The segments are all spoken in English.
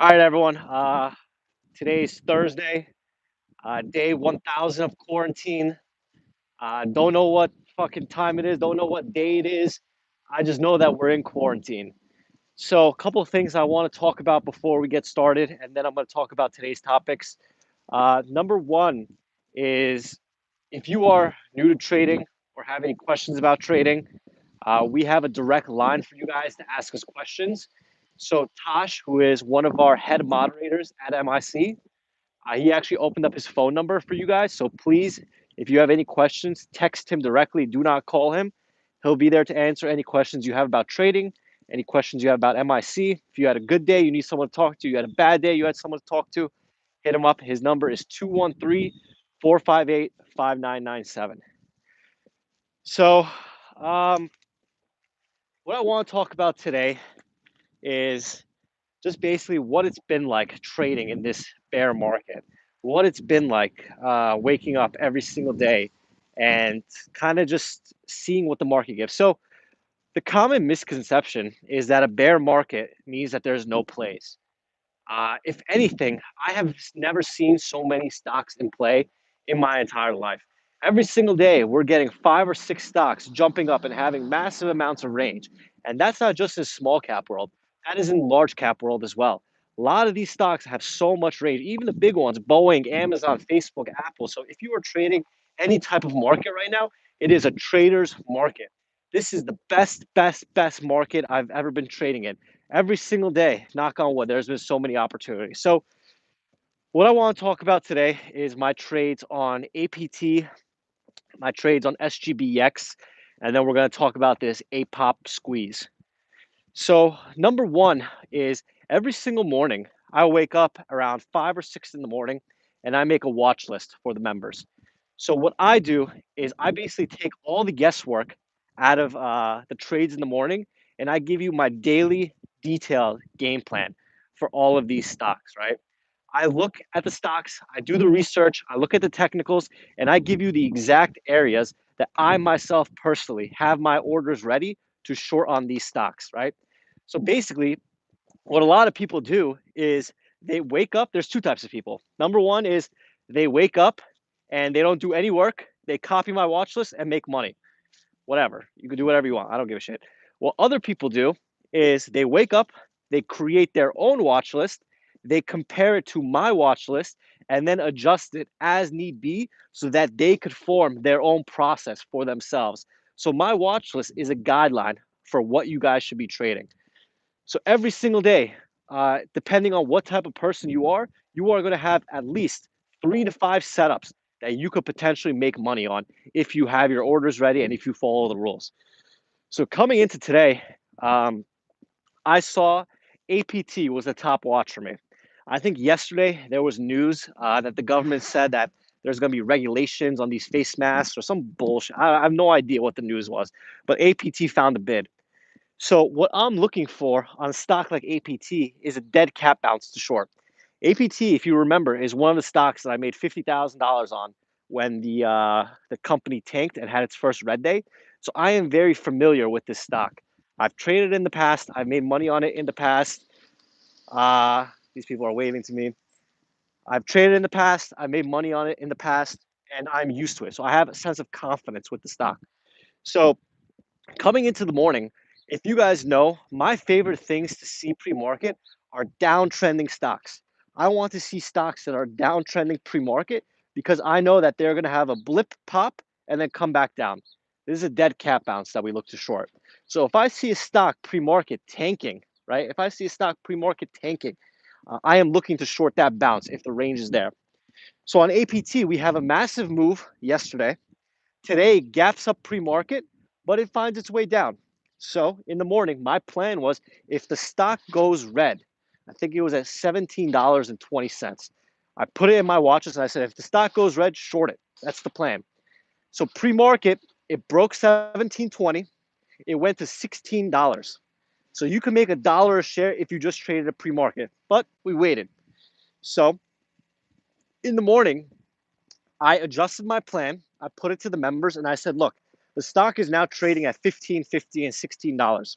All right, everyone. Today's Thursday, day 1000 of quarantine. Don't know what fucking time it is. Don't know what day it is. I just know that we're in quarantine. So, a couple of things I want to talk about before we get started, and then I'm going to talk about today's topics. Number one is if you are new to trading or have any questions about trading, we have a direct line for you guys to ask us questions. So, Tosh, who is one of our head moderators at MIC, he actually opened up his phone number for you guys. So please, if you have any questions, text him directly. Do not call him. He'll be there to answer any questions you have about trading, any questions you have about MIC. If you had a good day, you need someone to talk to, you had a bad day, you had someone to talk to, hit him up. His number is 213-458-5997. So, um, what I want to talk about today is just basically what it's been like trading in this bear market, what it's been like waking up every single day and kind of just seeing what the market gives. So, the common misconception is that a bear market means that there's no plays. If anything, I have never seen so many stocks in play in my entire life. Every single day, we're getting five or six stocks jumping up and having massive amounts of range. And that's not just in small cap world, that is in large cap world as well. A lot of these stocks have so much range, even the big ones, Boeing, Amazon, Facebook, Apple. So if you are trading any type of market right now, it is a trader's market. This is the best market I've ever been trading in every single day. Knock on wood, there's been so many opportunities. So what I want to talk about today is my trades on APT, my trades on SGBX, and then we're going to talk about this APOP squeeze. So number one is every single morning I wake up around 5 or 6 in the morning and I make a watch list for the members. So what I do is I basically take all the guesswork out of the trades in the morning, and I give you my daily detailed game plan for all of these stocks, right? I look at the stocks, I do the research, I look at the technicals, and I give you the exact areas that I myself personally have my orders ready to short on these stocks, right? So basically, what a lot of people do is they wake up. There's two types of people. Number one is they wake up and they don't do any work. They copy my watch list and make money. Whatever. You can do whatever you want. I don't give a shit. What other people do is they wake up, they create their own watch list, they compare it to my watch list, and then adjust it as need be so that they could form their own process for themselves. So my watch list is a guideline for what you guys should be trading. So every single day, depending on what type of person you are going to have at least 3 to 5 setups that you could potentially make money on if you have your orders ready and if you follow the rules. So coming into today, I saw APT was the top watch for me. I think yesterday there was news that the government said that there's going to be regulations on these face masks or some bullshit. I have no idea what the news was, but APT found a bid. So what I'm looking for on a stock like APT is a dead cat bounce to short. APT, if you remember, is one of the stocks that I made $50,000 on when the company tanked and had its first red day. So I am very familiar with this stock. I've traded in the past. I've made money on it in the past. These people are waving to me. I've traded in the past. I made money on it in the past, and I'm used to it. So I have a sense of confidence with the stock. So coming into the morning, if you guys know, my favorite things to see pre-market are downtrending stocks. I want to see stocks that are downtrending pre-market because I know that they're going to have a blip pop and then come back down. This is a dead cat bounce that we look to short. So if I see a stock pre-market tanking, right? If I see a stock pre-market tanking, I am looking to short that bounce if the range is there. So on APT, we have a massive move yesterday. Today gaps up pre-market, but it finds its way down. So in the morning, my plan was if the stock goes red, I think it was at $17.20. I put it in my watches and I said, if the stock goes red, short it. That's the plan. So pre-market, it broke 17.20. It went to $16. So you can make $1 a share if you just traded a pre-market, but we waited. So in the morning, I adjusted my plan. I put it to the members and I said, look, the stock is now trading at $15.50 and $16.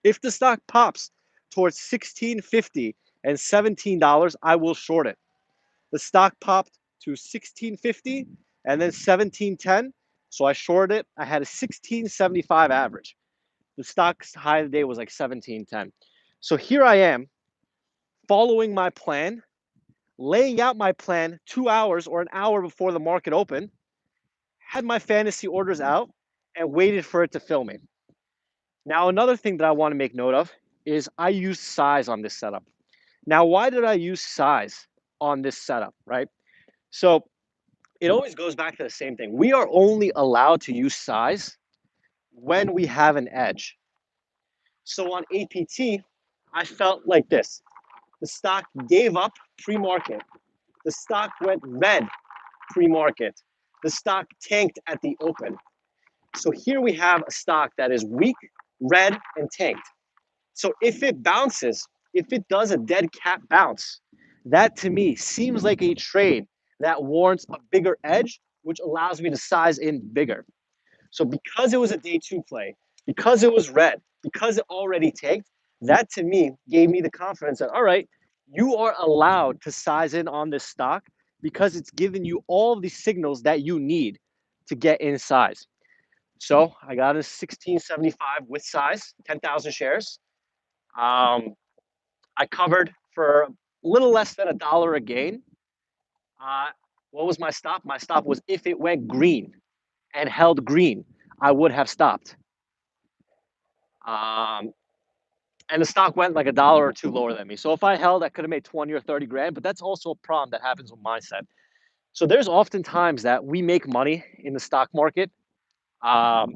If the stock pops towards $16.50 and $17, I will short it. The stock popped to 16.50 and then 17.10. So I shorted it. I had a 16.75 average. The stock's high of the day was like 17.10. So here I am following my plan, laying out my plan 2 hours or an hour before the market opened, had my fantasy orders out, and waited for it to fill me. Now, another thing that I want to make note of is I used size on this setup. Now, why did I use size on this setup, right? So it always goes back to the same thing. We are only allowed to use size when we have an edge. So on APT, I felt like this. The stock gave up pre-market. The stock went red pre-market. The stock tanked at the open. So here we have a stock that is weak, red, and tanked. So if it bounces, if it does a dead cat bounce, that to me seems like a trade that warrants a bigger edge, which allows me to size in bigger. So because it was a day two play, because it was red, because it already tanked, that to me gave me the confidence that, all right, you are allowed to size in on this stock because it's giving you all the signals that you need to get in size. So I got a 1675 with size, 10,000 shares. I covered for a little less than $1 a gain. What was my stop? My stop was if it went green and held green, I would have stopped. And the stock went like $1 or $2 lower than me. So if I held, I could have made 20 or 30 grand, but that's also a problem that happens with mindset. So there's often times that we make money in the stock market. And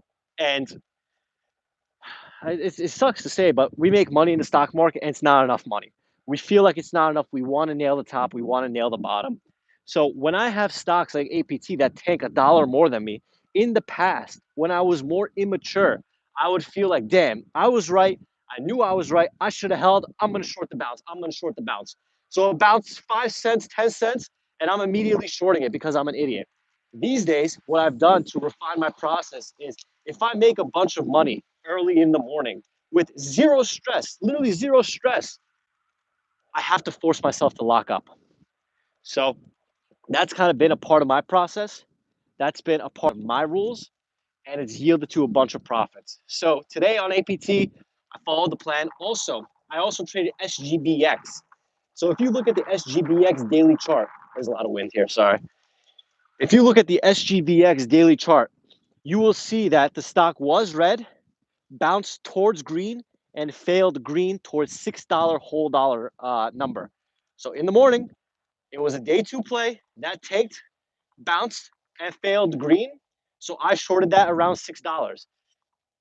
it sucks to say, but we make money in the stock market and it's not enough money. We feel like it's not enough. We want to nail the top. We want to nail the bottom. So when I have stocks like APT that tank $1 more than me, in the past, when I was more immature, I would feel like, damn, I was right. I knew I was right. I should have held. I'm going to short the bounce. I'm going to short the bounce. So it bounced 5 cents, 10 cents, and I'm immediately shorting it because I'm an idiot. These days, what I've done to refine my process is if I make a bunch of money early in the morning with zero stress, literally zero stress, I have to force myself to lock up. So that's kind of been a part of my process. That's been a part of my rules, and it's yielded to a bunch of profits. So today on APT, I followed the plan. I also traded SGBX. So if you look at the SGBX daily chart, there's a lot of wind here, sorry. If you look at the SGBX daily chart, you will see that the stock was red, bounced towards green, and failed green towards $6 whole dollar number. So in the morning, it was a day two play that tanked, bounced, and failed green. So I shorted that around $6.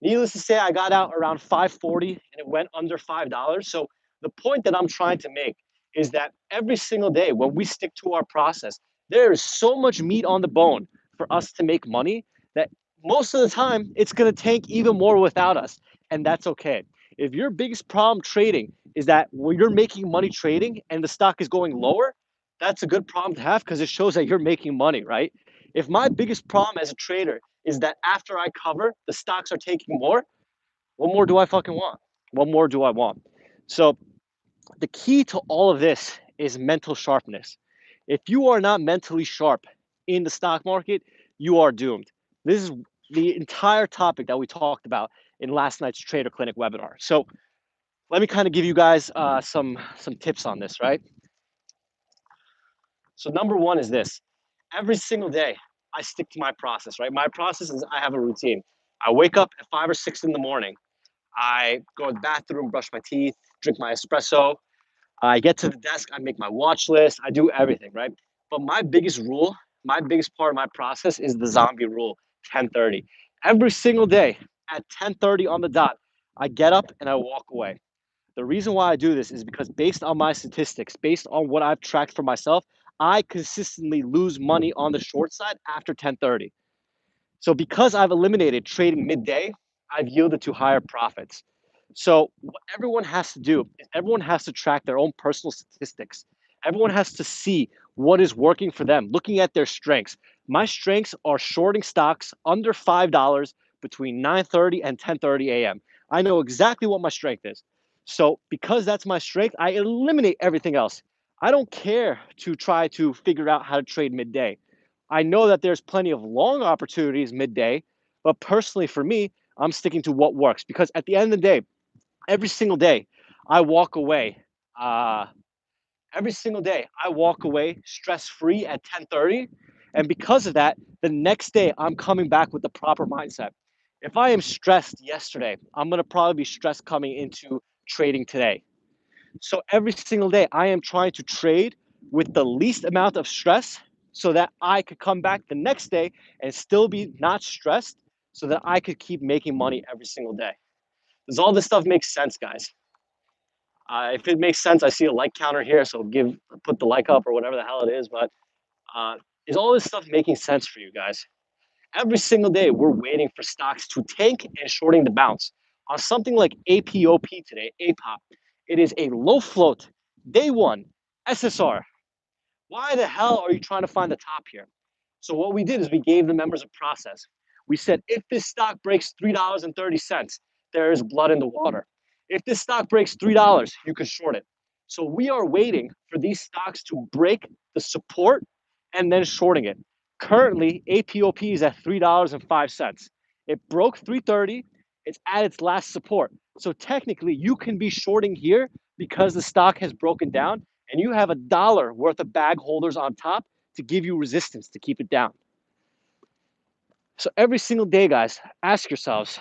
Needless to say, I got out around 540 and it went under $5. So the point that I'm trying to make is that every single day when we stick to our process, there is so much meat on the bone for us to make money that most of the time it's going to tank even more without us. And that's okay. If your biggest problem trading is that when you're making money trading and the stock is going lower, that's a good problem to have because it shows that you're making money, right? If my biggest problem as a trader is that after I cover, the stocks are taking more, what more do I fucking want? What more do I want? So the key to all of this is mental sharpness. If you are not mentally sharp in the stock market, you are doomed. This is the entire topic that we talked about in last night's Trader Clinic webinar. So let me kind of give you guys some tips on this, right? So number one is this. Every single day, I stick to my process, right? My process is I have a routine. I wake up at 5 or 6 in the morning. I go to the bathroom, brush my teeth, drink my espresso. I get to the desk, I make my watch list, I do everything, right? But my biggest rule, my biggest part of my process is the zombie rule, 10:30. Every single day at 10:30 on the dot, I get up and I walk away. The reason why I do this is because based on my statistics, based on what I've tracked for myself, I consistently lose money on the short side after 10:30. So because I've eliminated trading midday, I've yielded to higher profits. So what everyone has to do is everyone has to track their own personal statistics. Everyone has to see what is working for them, looking at their strengths. My strengths are shorting stocks under $5 between 9:30 and 10:30 a.m. I know exactly what my strength is. So because that's my strength, I eliminate everything else. I don't care to try to figure out how to trade midday. I know that there's plenty of long opportunities midday, but personally for me, I'm sticking to what works because at the end of the day, every single day, I walk away. Uh, every single day, I walk away stress free at 10:30, and because of that, the next day I'm coming back with the proper mindset. If I am stressed yesterday, I'm gonna probably be stressed coming into trading today. So every single day, I am trying to trade with the least amount of stress so that I could come back the next day and still be not stressed so that I could keep making money every single day. Does all this stuff make sense, guys? If it makes sense, I see a like counter here, so put the like up or whatever the hell it is. But uh, is all this stuff making sense for you guys? Every single day, we're waiting for stocks to tank and shorting the bounce. On something like APOP today, APOP, it is a low float, day one, SSR. Why the hell are you trying to find the top here? So what we did is we gave the members a process. We said, if this stock breaks $3.30, there is blood in the water. If this stock breaks $3, you can short it. So we are waiting for these stocks to break the support and then shorting it. Currently, APOP is at $3.05. It broke 330. It's at its last support. So technically, you can be shorting here because the stock has broken down and you have $1 worth of bag holders on top to give you resistance to keep it down. So every single day, guys, ask yourselves,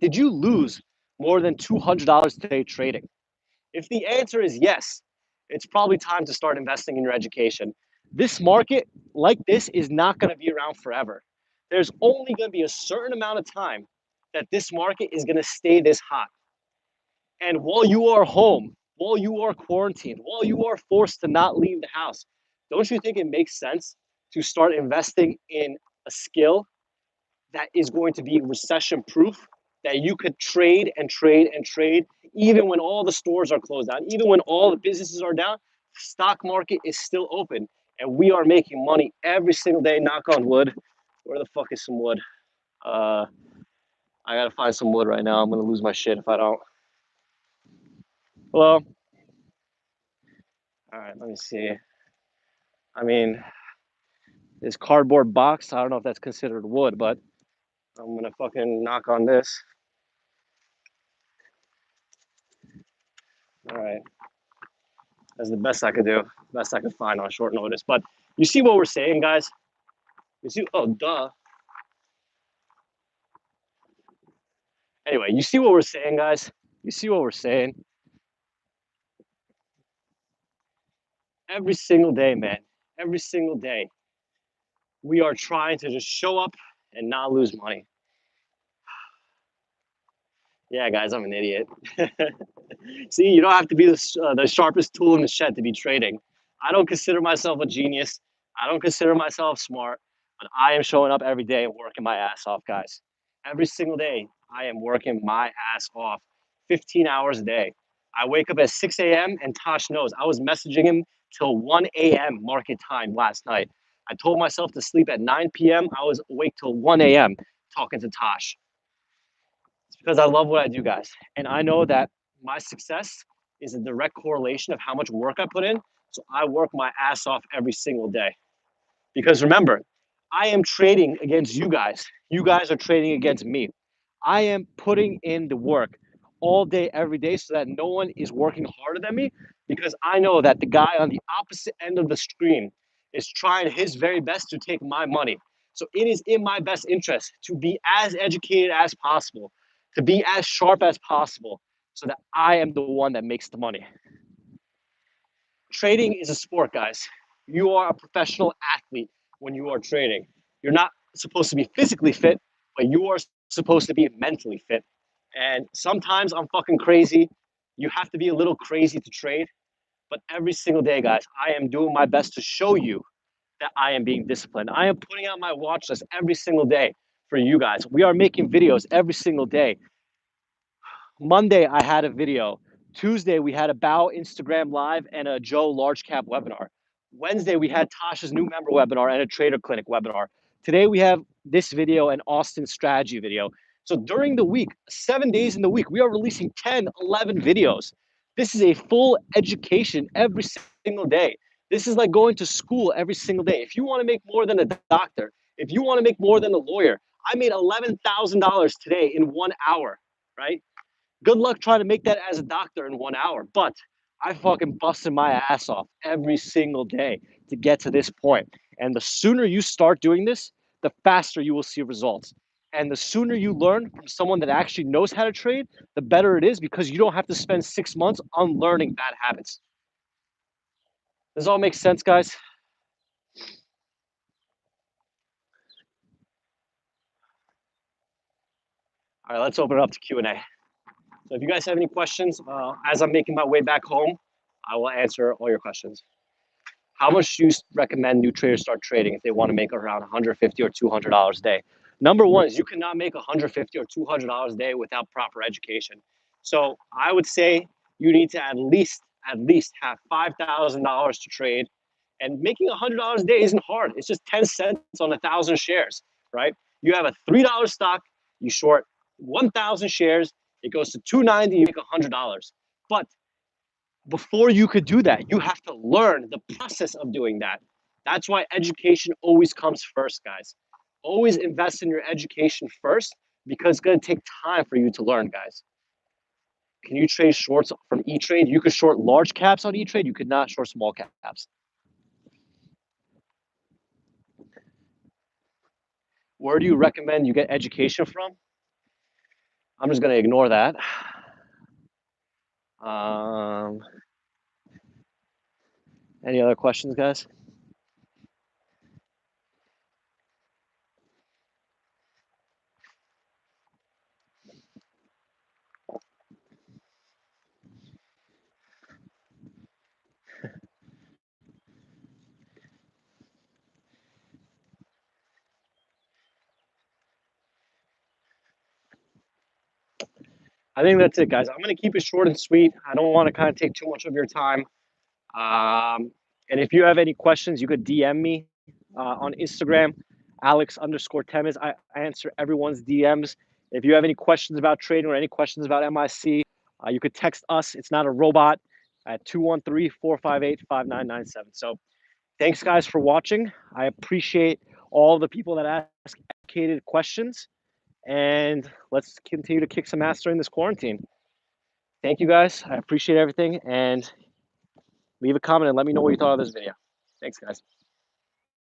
did you lose more than $200 today trading? If the answer is yes, it's probably time to start investing in your education. This market, like this, is not going to be around forever. There's only going to be a certain amount of time that this market is going to stay this hot. And while you are home, while you are quarantined, while you are forced to not leave the house, don't you think it makes sense to start investing in a skill that is going to be recession proof, that you could trade and trade and trade, even when all the stores are closed down, even when all the businesses are down, stock market is still open and we are making money every single day, knock on wood. Where the fuck is some wood? Uh, I gotta find some wood right now. I'm gonna lose my shit if I don't. Hello? All right, let me see. I mean, this cardboard box, I don't know if that's considered wood, but I'm gonna fucking knock on this. All right, that's the best I could do, best I could find on short notice. But you see what we're saying, guys? You see, oh, duh. Anyway, you see what we're saying, guys? You see what we're saying? Every single day, man, every single day, we are trying to just show up and not lose money. Yeah, guys, I'm an idiot. See, you don't have to be the sharpest tool in the shed to be trading. I don't consider myself a genius. I don't consider myself smart, but I am showing up every day and working my ass off, guys. Every single day, I am working my ass off 15 hours a day. I wake up at 6 a.m. and Tosh knows I was messaging him till 1 a.m. market time last night. I told myself to sleep at 9 p.m. I was awake till 1 a.m. talking to Tosh because I love what I do, guys. And I know that my success is a direct correlation of how much work I put in. So I work my ass off every single day. Because remember, I am trading against you guys. You guys are trading against me. I am putting in the work all day, every day, so that no one is working harder than me. Because I know that the guy on the opposite end of the screen is trying his very best to take my money. So it is in my best interest to be as educated as possible, to be as sharp as possible, so that I am the one that makes the money. Trading is a sport, guys. You are a professional athlete when you are trading. You're not supposed to be physically fit, but you are supposed to be mentally fit. And sometimes I'm fucking crazy. You have to be a little crazy to trade. But every single day, guys, I am doing my best to show you that I am being disciplined. I am putting out my watch list every single day for you guys. We are making videos every single day. Monday, I had a video. Tuesday, we had a Bow Instagram Live and a Joe Large Cap webinar. Wednesday, we had Tasha's new member webinar and a Trader Clinic webinar. Today, we have this video and Austin's strategy video. So during the week, 7 days in the week, we are releasing 10, 11 videos. This is a full education every single day. This is like going to school every single day. If you want to make more than a doctor, if you want to make more than a lawyer, I made $11,000 today in 1 hour, right? Good luck trying to make that as a doctor in 1 hour, but I fucking busted my ass off every single day to get to this point. And the sooner you start doing this, the faster you will see results. And the sooner you learn from someone that actually knows how to trade, the better it is because you don't have to spend 6 months unlearning bad habits. Does all make sense, guys? All right, let's open it up to Q&A. So if you guys have any questions, as I'm making my way back home, I will answer all your questions. How much do you recommend new traders start trading if they want to make around $150 or $200 a day? Number one is you cannot make $150 or $200 a day without proper education. So I would say you need to at least have $5,000 to trade. And making $100 a day isn't hard. It's just 10 cents on 1,000 shares, right? You have a $3 stock, you short 1,000 shares, it goes to 290, you make $100. But before you could do that, you have to learn the process of doing that. That's why education always comes first, guys. Always invest in your education first because it's going to take time for you to learn, guys. Can you trade shorts from E-Trade? You could short large caps on E-Trade. You could not short small caps. Where do you recommend you get education from? I'm just going to ignore that. Any other questions, guys? I think that's it, guys. I'm going to keep it short and sweet. I don't want to kind of take too much of your time. And if you have any questions, you could DM me on Instagram, Alex_Temes. I answer everyone's DMs. If you have any questions about trading or any questions about MIC, you could text us. It's not a robot at 213-458-5997. So thanks, guys, for watching. I appreciate all the people that ask educated questions. And let's continue to kick some ass during this quarantine. Thank you, guys. I appreciate everything. And leave a comment and let me know what you thought of this video. Thanks, guys.